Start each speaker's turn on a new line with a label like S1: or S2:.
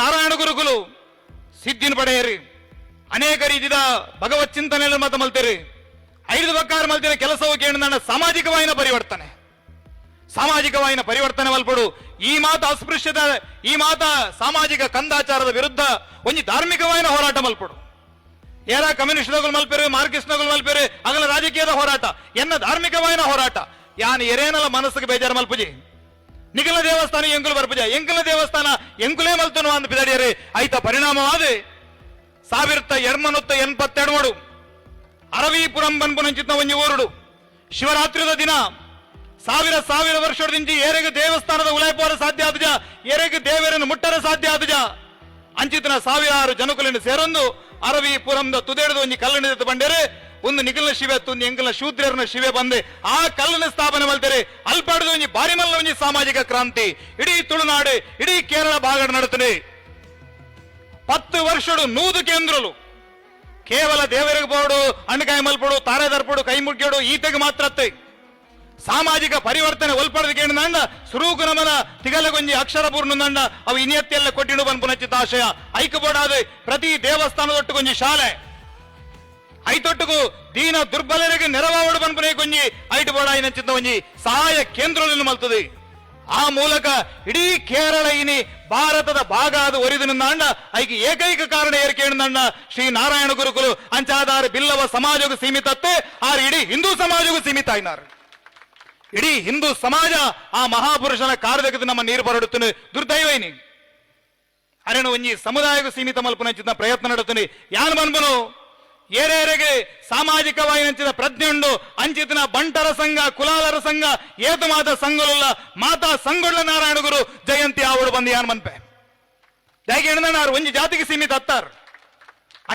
S1: ನಾರಾಯಣ ಗುರುಕುಲು ಸಿದ್ಧಿನ ಪಡೆಯಿರಿ, ಅನೇಕ ರೀತಿಯ ಭಗವತ್ ಚಿಂತನೆಯನ್ನು ಮತ ಮಲ್ತೀರಿ. 5 ಬಕ್ಕಾರು ಮಲ್ತಿನ ಕೆಲಸವು ಕೇಳಿದ ಸಾಮಾಜಿಕವಾಯಿನ ಪರಿವರ್ತನೆ, ಸಾಮಾಜಿಕವಾಯಿನ ಪರಿವರ್ತನೆ ಮಲ್ಪಡು. ಈ ಮಾತ ಅಸ್ಪೃಶ್ಯತೆ, ಈ ಮಾತ ಸಾಮಾಜಿಕ ಕಂದಾಚಾರದ ವಿರುದ್ಧ ಒಂದು ಧಾರ್ಮಿಕವಾಯಿನ ಹೋರಾಟ ಮಲ್ಪಡು. ಏರ ಕಮ್ಯುನಿಸ್ಟ್ಗಳು ಮಲ್ಪೇರು, ಮಾರ್ಕ್ಸಿಸ್ಟ್ಗಳು ಮಲ್ಪೇರು, ಅಗಲ ರಾಜಕೀಯದ ಹೋರಾಟ ಎನ್ನ ಧಾರ್ಮಿಕವಾಯಿನ ಹೋರಾಟ. ಯಾನ್ ಎರೇನಲ್ಲ ಮನಸ್ಸಿಗೆ ಬೇಜಾರು ಮಲ್ಪುಜಿ. ನಿಖಿಲ ದೇವಸ್ಥಾನ ಎಂಕುಲು ಬರ್ಪುಜ, ಎಂಕುಲ ದೇವಸ್ಥಾನ ಎಂಕುಲೇ ಮಲ್ತನು ಅಂದ್ ಬಿದಡಿಯರಿ. ಐತ ಪರಿಣಾಮವಾದ 1982 ಅರವೀಪುರಂ ಬನ್ಪುನಂಚಿತ್ನ ಒಂಜಿ ಊರುಡು ಶಿವರಾತ್ರಿದ ದಿನ 1000 ವರ್ಷದಿಂದ ಏರೆಗೆ ದೇವಸ್ಥಾನದ ಉಲಾಯ್ಪೋರ ಸಾಧ್ಯ ಆದುಜ, ಏರೆಗೆ ದೇವರನ್ನು ಮುಟ್ಟರ ಸಾಧ್ಯ ಆದುಜ ಅಂಚಿತನ 1000 ಜನಕುಲಿನ ಸೇರೊಂದು ಅರವೀಪುರಂದ ತುದೇಡದ ಒಂಜಿ ಕಲ್ಲಣಿದ ಬಂಡೇರೆ. ಒಂದು ನಿಖಿಲ ಶಿವೆ ಒಂದು ಎಂಕಲ ಶೂದ್ರನ ಶಿವೆ ಬಂದೆ ಆ ಕಲ್ಲನ ಸ್ಥಾಪನೆ ಮಲ್ತಾರೆ. ಅಲ್ಪಾಡದ ಒಂಜಿ ಬಾರಿ ಮಲ್ಲ ಒಂಜಿ ಸಾಮಾಜಿಕ ಕ್ರಾಂತಿ ಇಡೀ ತುಳುನಾಡು, ಇಡೀ ಕೇರಳ ಭಾಗ ನಡುತ್ತದೆ. 10 ವರ್ಷಡು 100 ಕೇಂದ್ರಲು ಕೇವಲ ದೇವರಿಗೆ ಬೋಡು, ಹಣ್ಣುಕಾಯಿ ಮಲ್ಪಡು, ತಾರೆ ದರ್ಪಡು, ಕೈ ಮುಗ್ಗೇಡು ಈತೆಗೆ ಮಾತ್ರ ಸಾಮಾಜಿಕ ಪರಿವರ್ತನೆ ಒಲ್ಪಡದ ಕೇಳಿದಂಡ ಸುರೂಕು ನಮನ ತಿಗಲಗೊಂಜಿ ಅಕ್ಷರ ಪೂರ್ಣಂದಂಡ ಅವು ಇನಿಯತ್ತೆಲ್ಲ ಕೊಟ್ಟಿಡು ಬನ್ಪುನಚ್ಚಿತ ಆಶಯ ಐಕ ಬೋಡಾದ ಪ್ರತಿ ದೇವಸ್ಥಾನದೊಟ್ಟುಗೊಂಜಿ ಶಾಲೆ ಐತೊಟ್ಟುಗು ದೀನ ದುರ್ಬಲರಿಗೆ ನೆರವಾವಡು ಬನ್ಪುನೇ ಕೊಂಜಿ ಐಟು ಬೋಡಾಯಿನಂಚಿತ ಒಂಜಿ ಸಹಾಯ ಕೇಂದ್ರಗಳನ್ನು ಮಲ್ತದೆ. ಆ ಮೂಲಕ ಇಡೀ ಕೇರಳ ಇನಿ ಭಾರತದ ಭಾಗ ಅದು ಒರಿದಿನಿಂದ ಐಕೆ ಏಕೈಕ ಕಾರಣ ಏರ್ಕೇಂಡ ಶ್ರೀ ನಾರಾಯಣ ಗುರುಕುಲು ಅಂಚಾದಾರ ಬಿಲ್ಲವ ಸಮಾಜಗೂ ಸೀಮಿತತ್ತೆ, ಆರು ಇಡೀ ಹಿಂದೂ ಸಮಾಜಗೂ ಸೀಮಿತ ಆಯ್ನಾರು. ಇಡೀ ಹಿಂದೂ ಸಮಾಜ ಆ ಮಹಾಪುರುಷನ ಕಾರ್ಯಕ್ಕೆ ನಮ್ಮ ನೀರು ಬರಡುತ್ತಾನೆ. ದುರ್ದೈವೈನಿ ಅರೇನು ಒಂಜಿ ಸಮುದಾಯಕ್ಕೂ ಸೀಮಿತ ಮಲ್ಪನಂಚಿನ ಪ್ರಯತ್ನ ನಡುತ್ತಾನೆ. ಯಾನ್ ಬನ್ಬನು ಏರೇರೆಗೆ ಸಾಮಾಜಿಕವಾಗಿ ನಂಚಿದ ಪ್ರಜ್ಞೆ ಉಂಡು ಅಂಚಿತನ ಬಂಟರ ಸಂಘ, ಕುಲಾಲರ ಸಂಘ, ಏತು ಮಾತಾ ಸಂಘಲುಲ್ಲ ಮಾತಾ ಸಂಗೊಳ್ಳ ನಾರಾಯಣ ಗುರು ಜಯಂತಿ ಆವಡು ಬಂದು ಯಾನ್ ಮನ್ಪೆ ದಯಗೆ ಒಂಜಿ ಜಾತಿಗೆ ಸೀಮಿತ ಹತ್ತಾರು